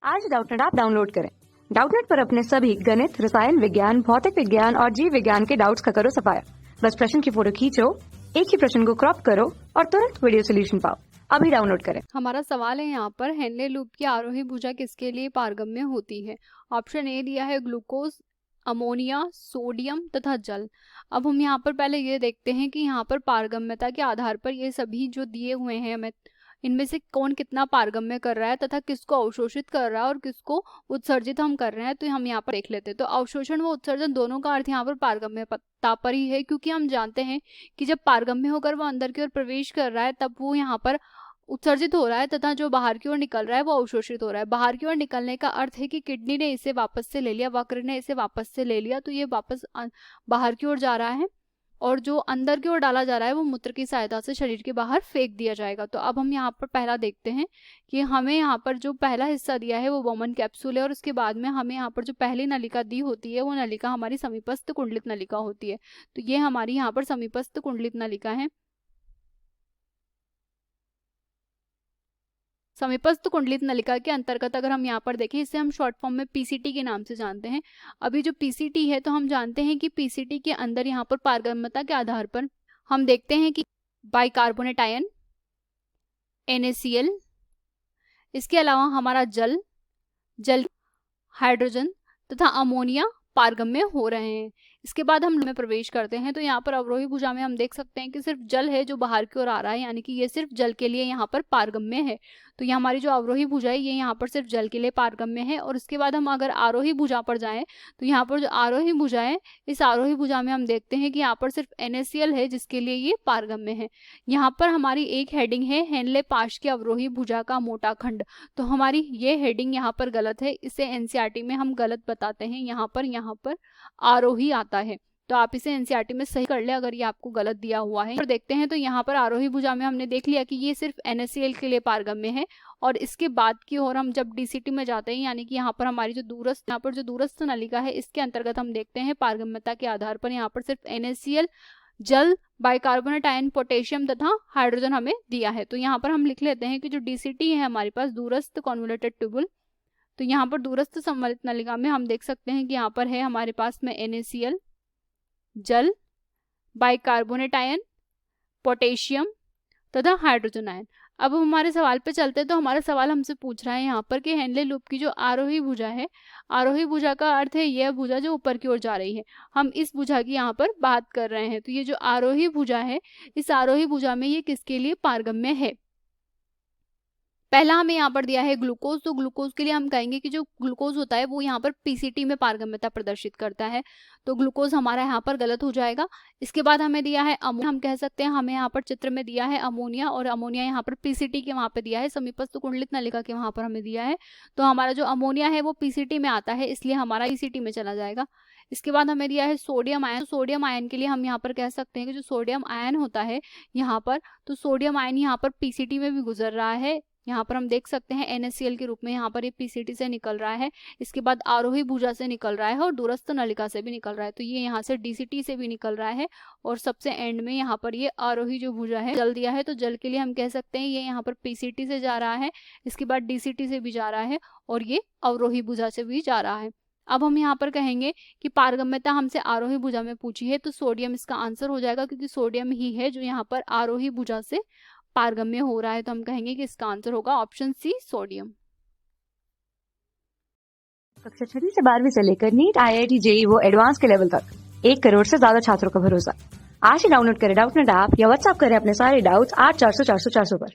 आज Doubtnut app download करें। Doubtnut पर अपने सभी गणित, रसायन विज्ञान, भौतिक विज्ञान और जीव विज्ञान के डाउट्स का करो सफाया। बस प्रश्न की फोटो खींचो, एक ही प्रश्न को क्रॉप करो और तुरंत वीडियो सोल्यूशन पाओ। अभी डाउनलोड करें। हमारा सवाल है यहाँ पर हेनले लूप की आरोही भुजा किसके लिए पारगम्य होती है। ऑप्शन ए दिया है ग्लूकोज, अमोनिया, सोडियम तथा जल। अब हम यहाँ पर पहले ये देखते हैं कि यहाँ पर पारगम्यता के आधार पर ये सभी जो दिए हुए हैं हमें इनमें से कौन कितना पारगम्य कर रहा है तथा किसको अवशोषित कर रहा है और किसको उत्सर्जित हम कर रहे हैं, तो हम यहाँ पर देख लेते हैं। तो अवशोषण व उत्सर्जन दोनों का अर्थ यहाँ पर पारगम्यता पर ही है, क्योंकि हम जानते हैं कि जब पारगम्य होकर वो अंदर की ओर प्रवेश कर रहा है तब वो यहाँ पर उत्सर्जित हो रहा है तथा जो बाहर की ओर निकल रहा है वो अवशोषित हो रहा है। बाहर की ओर निकलने का अर्थ है कि किडनी ने इसे वापस से ले लिया, वक्र ने इसे वापस से ले लिया, तो ये वापस बाहर की ओर जा रहा है और जो अंदर की ओर डाला जा रहा है वो मूत्र की सहायता से शरीर के बाहर फेंक दिया जाएगा। तो अब हम यहाँ पर पहला देखते हैं कि हमें यहाँ पर जो पहला हिस्सा दिया है वो वोमन कैप्सूल है और उसके बाद में हमें यहाँ पर जो पहली नलिका दी होती है वो नलिका हमारी समीपस्थ कुंडलित नलिका होती है। तो ये हमारी यहाँ पर समीपस्थ कुंडलित नलिका है। समीपस्थ कुंडलित नलिका के अंतर्गत अगर हम यहाँ पर देखें, इसे हम शॉर्ट फॉर्म में पीसीटी के नाम से जानते हैं। अभी जो पीसीटी है तो हम जानते हैं कि पीसीटी के अंदर यहाँ पर पारगम्यता के आधार पर हम देखते हैं कि बाइकार्बोनेट आयन, NaCl, इसके अलावा हमारा जल हाइड्रोजन तथा अमोनिया पारगम्य हो रहे हैं। इसके बाद हम में प्रवेश करते हैं तो यहाँ पर अवरोही भुजा में हम देख सकते हैं कि सिर्फ जल है जो बाहर की ओर आ रहा है, यानी कि ये सिर्फ जल के लिए यहाँ पर पारगम्य है। तो ये हमारी जो अवरोही भुजा है ये यहाँ पर सिर्फ जल के लिए पारगम्य है। और इसके बाद हम अगर आरोही भुजा पर जाएं तो यहाँ पर जो आरोही भुजा है, इस आरोही भुजा में हम देखते हैं कि यहाँ पर सिर्फ NaCl है जिसके लिए ये पारगम्य है। यहाँ पर हमारी एक हेडिंग है हेनले पाश की अवरोही भुजा का मोटा खंड, तो हमारी ये हेडिंग यहाँ पर गलत है, इसे NCERT में हम गलत बताते हैं। यहाँ पर आरोही आता है, तो आप इसे NCERT में सही कर ले अगर ये आपको गलत दिया हुआ है। और देखते हैं तो यहाँ पर आरोही भुजा में हमने देख लिया कि ये सिर्फ NaCl के लिए पारगम्य है। और इसके बाद की ओर हम जब DCT में जाते हैं, यानी कि यहाँ पर हमारी जो दूरस्थ नलिका है इसके अंतर्गत हम देखते हैं पारगम्यता के आधार पर यहाँ पर सिर्फ NaCl, जल, बाइकार्बोनेट आयन, पोटेशियम तथा हाइड्रोजन हमें दिया है। तो यहाँ पर हम लिख लेते हैं कि जो DCT है हमारे पास दूरस्थ कॉन्वोल्यूटेड ट्यूबुल, तो यहाँ पर दूरस्थ सम्मिलित नलिका में हम देख सकते हैं कि यहाँ पर है हमारे पास में NaCl, जल, बाइकार्बोनेट आयन, पोटेशियम तथा हाइड्रोजन आयन। अब हम हमारे सवाल पे चलते हैं। तो हमारा सवाल हमसे पूछ रहा है यहाँ पर कि हेनले लूप की जो आरोही भुजा है, आरोही भुजा का अर्थ है यह भुजा जो ऊपर की ओर जा रही है। हम इस भुजा की यहाँ पर बात कर रहे हैं। तो ये जो आरोही भुजा है, इस आरोही भुजा में ये किसके लिए पारगम्य है? पहला हमें यहाँ पर दिया है ग्लूकोज, तो ग्लूकोज के लिए हम कहेंगे कि जो ग्लूकोज होता है वो यहाँ पर पीसीटी में पारगम्यता प्रदर्शित करता है, तो ग्लूकोज हमारा यहाँ पर गलत हो जाएगा। इसके बाद हमें दिया है हम कह सकते हैं हमें यहाँ पर चित्र में दिया है अमोनिया, और अमोनिया यहाँ पर पीसीटी के वहाँ पे दिया है, समीपस्थ कुंडलित नलिका के वहाँ पर हमें दिया है। तो हमारा जो अमोनिया है वो पीसीटी में आता है, इसलिए हमारा पीसीटी में चला जाएगा। इसके बाद हमें दिया है सोडियम आयन, सोडियम आयन के लिए हम यहाँ पर कह सकते हैं कि जो सोडियम आयन होता है यहाँ पर, तो सोडियम आयन यहाँ पर पीसीटी में भी गुजर रहा है। यहाँ पर हम देख सकते हैं NaCl के रूप में यहाँ पर ये पीसीटी से निकल रहा है, इसके बाद आरोही भुजा से निकल रहा है और दूरस्थ नलिका से भी निकल रहा है। तो ये यहाँ से DCT से भी निकल रहा है और सबसे एंड में यहाँ पर ये आरोही जो भुजा है जल दिया है, तो जल के लिए हम कह सकते हैं ये यहाँ पर पीसीटी से जा रहा है, इसके बाद DCT से भी जा रहा है और ये अवरोही भुजा से भी जा रहा है। अब हम यहाँ पर कहेंगे कि पारगम्यता हमसे आरोही भुजा में पूछी है, तो सोडियम इसका आंसर हो जाएगा, क्योंकि सोडियम ही है जो यहाँ पर आरोही भुजा से पारगम्य हो रहा है। तो हम कहेंगे कि इसका आंसर होगा ऑप्शन सी, सोडियम। कक्षा 6 से 12वीं से लेकर नीट, IIT, JEE वो एडवांस के लेवल तक 1 करोड़ से ज्यादा छात्रों का भरोसा। आज ही डाउनलोड करें डाउटनेट ऐप या व्हाट्सएप करें अपने सारे डाउट्स 8400 400 400 पर।